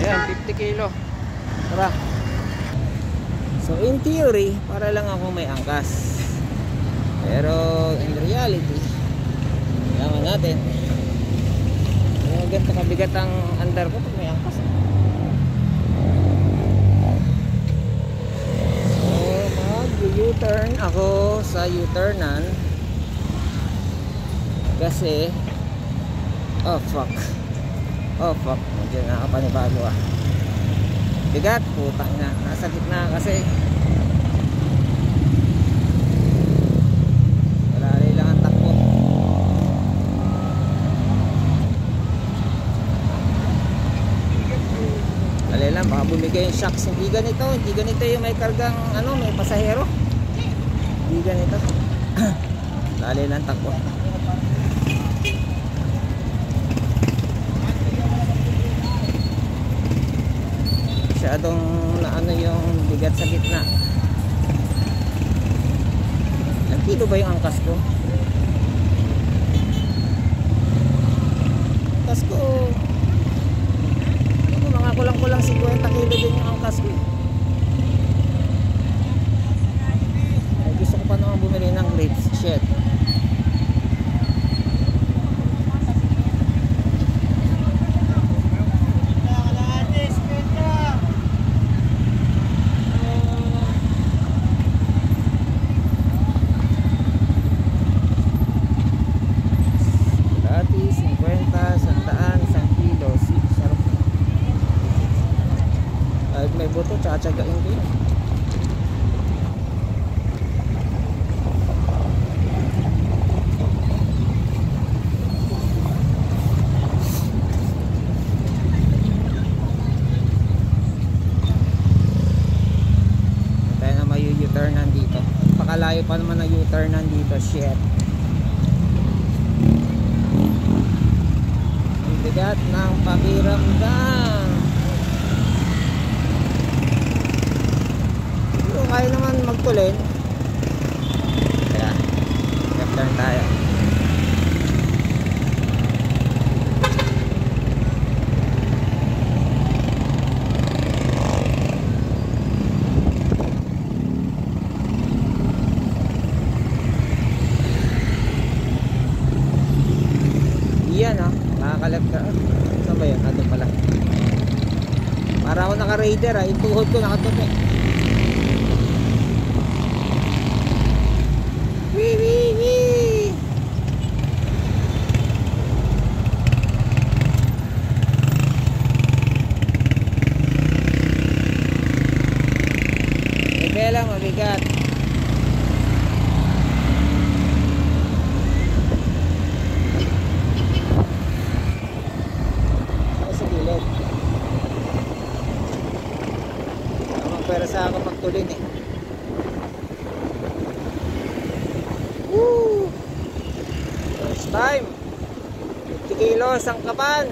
Ayan, 50 kilo. Tara. So in theory, para lang ako may angkas. Pero in reality, yaman natin. Yung ganito kabigat ang under ko pag may angkas. So mag-U-turn ako sa U-turnan. Kasi oh fuck. Medyo nakapanibago bigat, putang na. Nasa gitna kasi. Wala rin lang ang takbo. Wala lang, baka bumigay yung shocks. Hindi ganito yung may kargang may pasahero. Hindi ganito. Wala lang takbo. Masyadong yung bigat sa gitna. Ang kilo ba yung angkas ko? Angkas ko mga kulang-kulang 50 kilo din yung angkas ko. Ay, gusto ko pa naman bumili ng grapes. Shit. May buto, tsatsagain ko yun. Tayo na may U-turn nandito. Pakalayo pa naman na U-turn nandito. Shit. Ang bigat ng pakiramdam. Kaya naman magtulin. Kaya left turn tayo. Yan nakakaleft ka. Saan ba yun? Nandun pala. Para ako naka-raider yung tuhod ko nakatupi. Kaya lang mabigat. Sa gilid. Magpwersa ako magtulin Woo! First time 50 kilos ang kapan.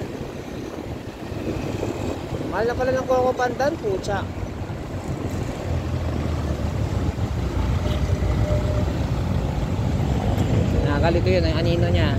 Mahal na pala ng Coco Pandan, pucha. Nakakalito yun, ang anino niya.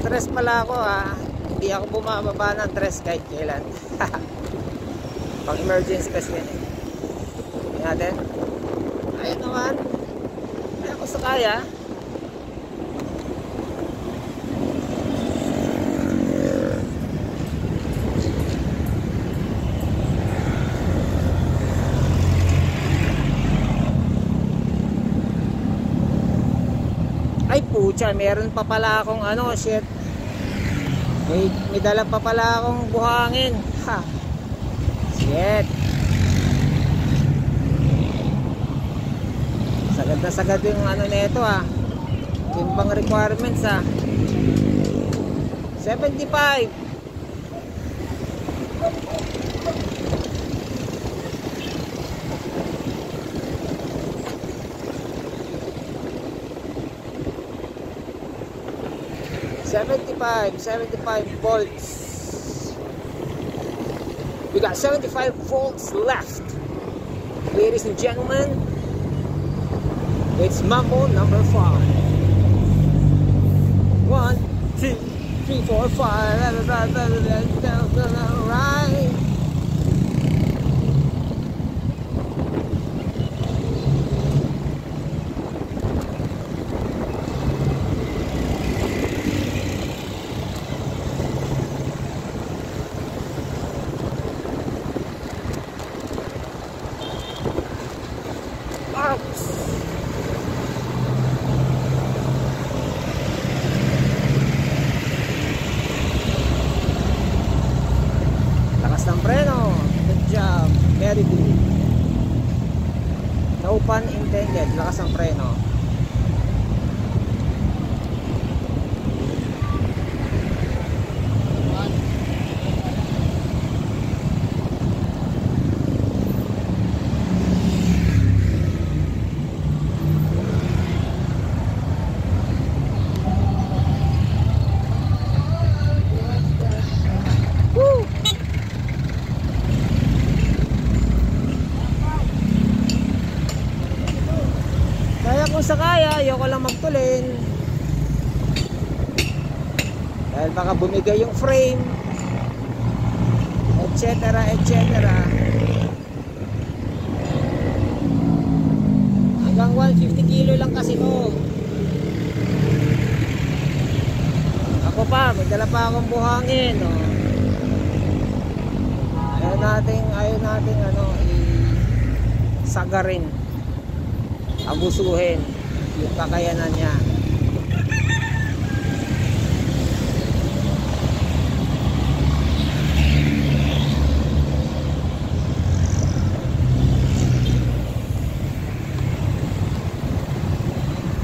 Tres pala ako hindi ako bumababa ng tres kahit kailan. Pang emergency kasi yan Tingnan natin. Ayun naman. Kaya ako sa kaya. Ay pucha, meron pa pala akong shit. May dala pa pala akong buhangin. Ha. Shit. Sagad na sagad yung nito Timbang requirements 75. $75 volts. We got 75 volts left, ladies and gentlemen. It's Mambo number 5. 1, 2, 3, 4, 5. Right. Lakas ng preno. Good job. Very good. No pun intended. Lakas ng preno. Kung sa kaya, ayoko lang magtulin dahil baka bumigay yung frame, etc. Hanggang 150 kilo lang kasi to. Ako pa, may dala pa akong buhangin, no? Ayaw nating sagarin, abusuhin yung kakayanan niya.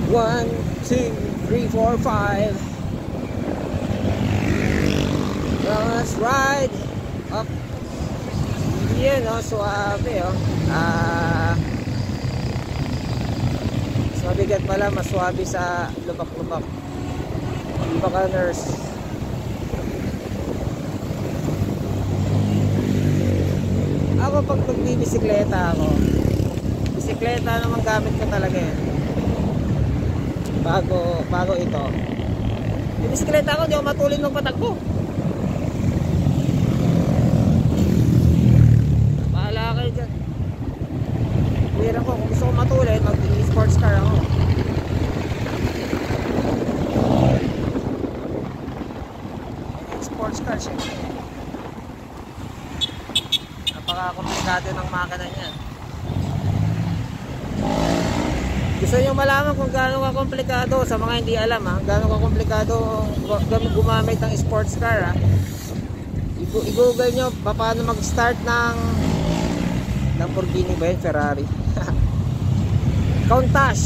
One, two, three, four, five. Let's ride up. Yan, no? Suabe, oh. Mabigat pala, mas swabe sa lubak-lubak. Lubakaners. Ako pag nagbibisikleta ako, bisikleta naman gamit ko talaga yan. Bago ito. Yung bisikleta ako, hindi ako matulin magpatakbo. Bahala kayo dyan. Pwera ko, kung gusto ko matulin, mag-sports car ako. Sports car siya. Napaka-komplikado ng makina niya. Gusto nyo malaman kung gaano ka-komplikado, sa mga hindi alam gaano ka-komplikado gumamit ng sports car i-google nyo paano mag-start ng Lamborghini ba yun? Ferrari. Countach. Countach.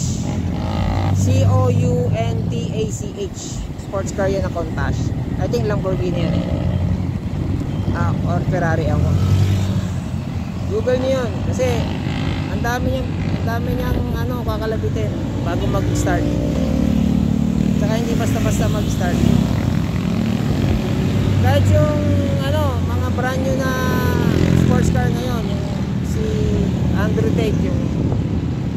Sports car yan na Countach. I think Lamborghini yan or Ferrari ako. Google nyo yun kasi ang dami niyang kakalabitin bago mag-start. Saka hindi basta-basta mag-start. Kahit yung mga brand new na sports car ngayon, yung si Andrew Tate, yung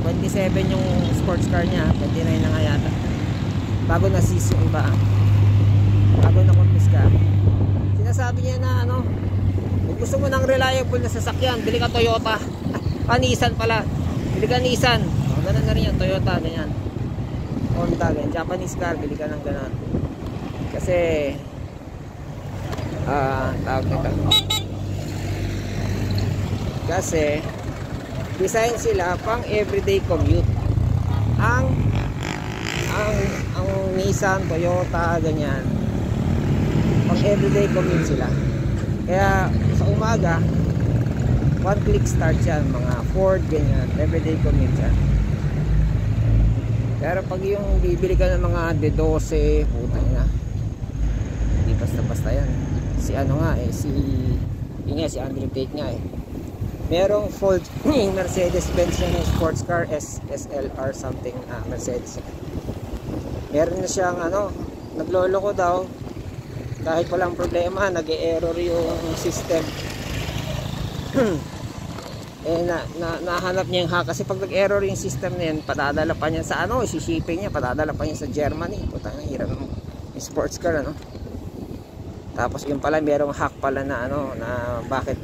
27 yung sports car niya, 29 na nga yata. Bago na sis yung iba. Bago na kumpiska. Sinasabi niya na kung gusto mo ng reliable na sasakyan, bili ka Toyota. Nissan pala. Bili ka Nissan. Ganun na rin yan, Toyota, ganyan. Honda, ganyan. Japanese car, bili ka ng ganun. Kasi tawag nito. Kasi design sila pang everyday commute. Ang Nissan, Toyota, ganyan. Pang everyday commute sila. Kaya sa umaga, one click start yan, mga Ford, ganyan, everyday commute yan. Pero pag yung bibili ka ng mga D12, putang na, hindi basta yan. Si ano nga eh, si Andrew Tate nga eh. Merong Ford Mercedes-Benz yan ng sports car, SLR something, Mercedes. Meron na siyang ano, nagloloko daw. Kahit walang problema, nag-e-error yung system. Nahanap niya yung hack kasi pag nag-error yung system na yan, padadala pa niya sa ano, isi-shipping niya, padadala pa niya sa Germany. Putang hirap ng sports car ano. Tapos yung pala merong hack pala na ano, na bakit,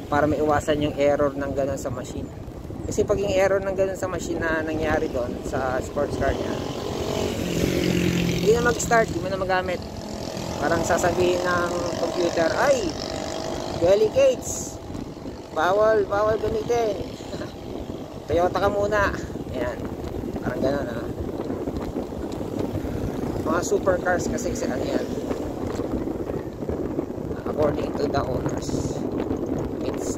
para maiwasan yung error ng gano'n sa machine. Kasi pag yung error ng gano'n sa machine na nangyari doon sa sports car niya, hindi na mag-start, hindi mo na magamit. Parang sasabihin ng computer, ay, delicates, bawal gamitin. Toyota ka muna. Ayan, parang gano'n mga supercars kasi ano yan, according to the owners, it's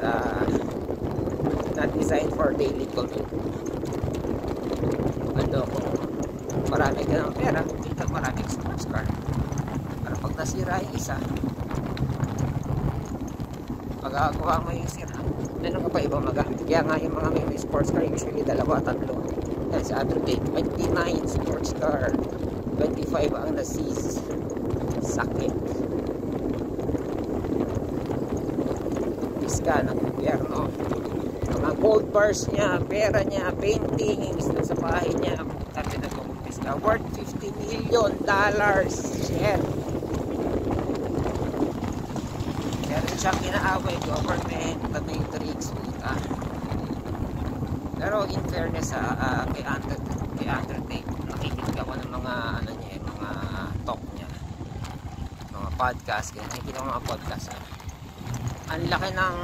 not designed for daily commute. Ano, kung marami ka ng pera, kita maraming sports car. Para pag nasira yung isa, pagkakakuha mo yung sira, meron ka pa ibang magamit. Kaya nga yung mga may sports car, usually 2, 3. Yan sa Andrew Tate, 29 sports car, 25 ang na-seize. Sakit. Piska ng gobyerno. Mga gold bars niya, pera niya, paintings doon sa bahay niya, sabi na piska, worth $50 million. Shit. Meron siyang inaaway, government, the matrix, puta. Pero in fairness kay Andrew Tate, nakikinig ako ng mga ano niya, mga talk niya, mga podcast, kaya nakikinig ako ng mga podcast. Ang laki ng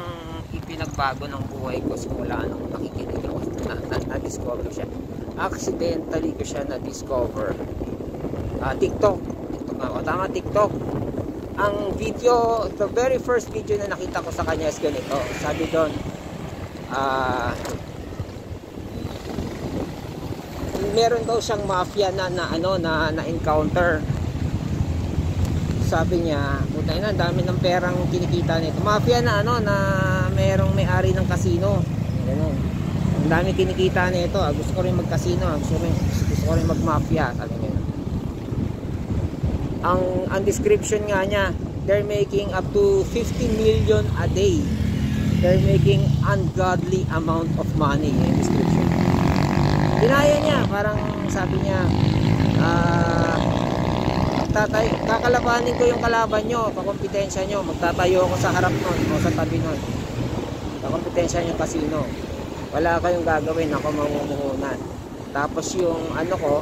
ipinagbago ng buhay ko simula nung nakikinig ako, na-discover siya. Accidentally ko siya na-discover. TikTok nga, tama, TikTok. Ang video, the very first video na nakita ko sa kanya is ganito. Sabi doon, meron daw siyang mafia na encounter. Sabi niya, puta na, dami ng perang kinikita nito. Mafia na na merong may-ari ng casino. Ganun. Ang dami kinikita nito. Gusto ko rin mag-casino. Gusto ko rin mag-mafia. Sabi niya. Ang description nga niya, they're making up to 50 million a day. They're making ungodly amount of money. Yung description. Dinaya niya, parang sabi niya, kakalabanin ko yung kalaban nyo, kakompetensya nyo, magtatayo ako sa harap nun o sa tabi nun, kakompetensya nyo casino, wala kayong gagawin, ako mamumuhunan. Tapos yung ano ko,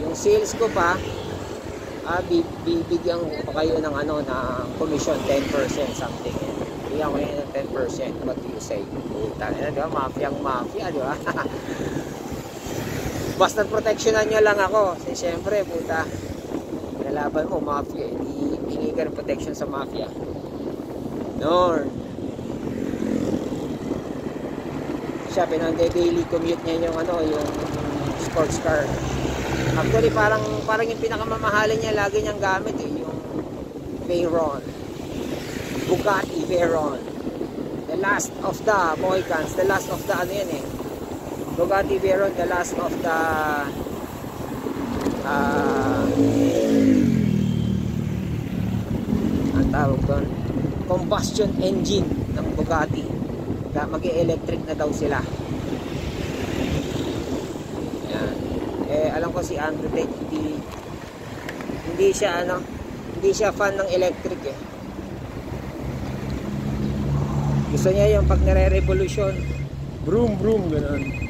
yung sales ko pa, bibigyan ko kayo ng ng commission, 10% something. Bigyan ko yun ng 10%. What do you say? Puta, di ba? Mafia, di ba? Basta protectionan nyo lang ako. Kasi syempre, puta, nalaban mo, mafia. Hingi ka ng protection sa mafia. Norn. Siya, pinang-daily commute niya yung yung sports car. Actually, parang yung pinakamamahalin niya, lagi niyang gamit yung Veyron. Bugatti Veyron. The last of the Mohicans. The last of the Bugatti Veyron, the last of the ang tawag doon, combustion engine ng Bugatti. Mag-e-electric na daw sila. Yan. Alam ko si Andrew Tate, hindi siya fan ng electric Gusto niya yung pag nare-revolution, broom broom gano'n.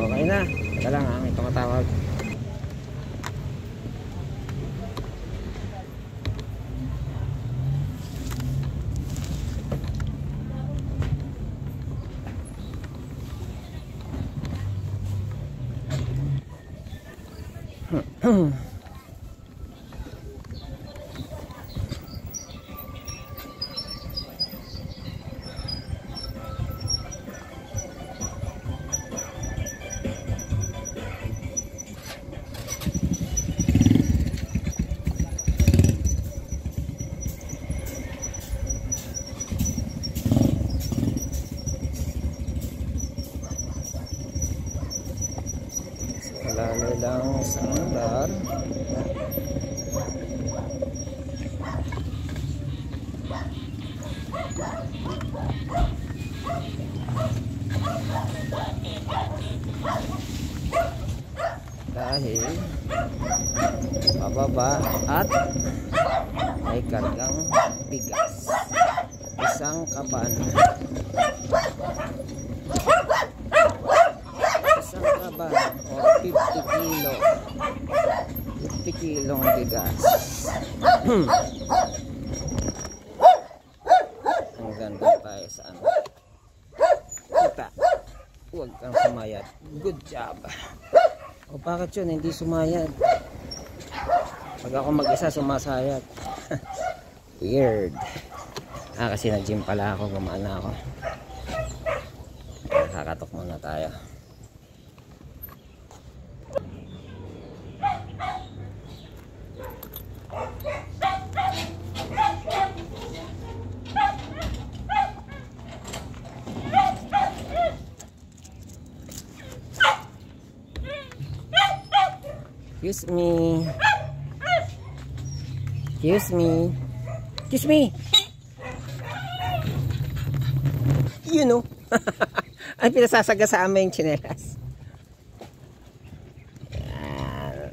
Okay na. Teka lang ha, may tumatawag. Lalo lang sa andar. Dahil pababa at may kargang bigas. Isang kaban. O 50 kilo 50 kilong bigas. Ang ganda tayo sa ano kita, huwag kang sumayad. Good job. O bakit yun hindi sumayad? Pag ako mag-isa sumasayad. Weird. Kasi nag-gym pala ako, gumana ako. Kakatok muna tayo. Excuse me. Excuse me. Excuse me. You know. Ay, pinasasaga sa amin yung tsinelas.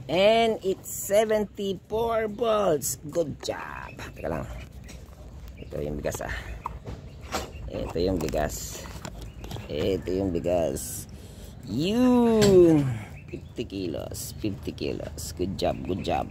And it's 74 volts. Good job. Teka lang. Ito yung bigas ah. Ito yung bigas. Ito yung bigas. Yun. 50 kilos. 50 kilos. Good job. Good job.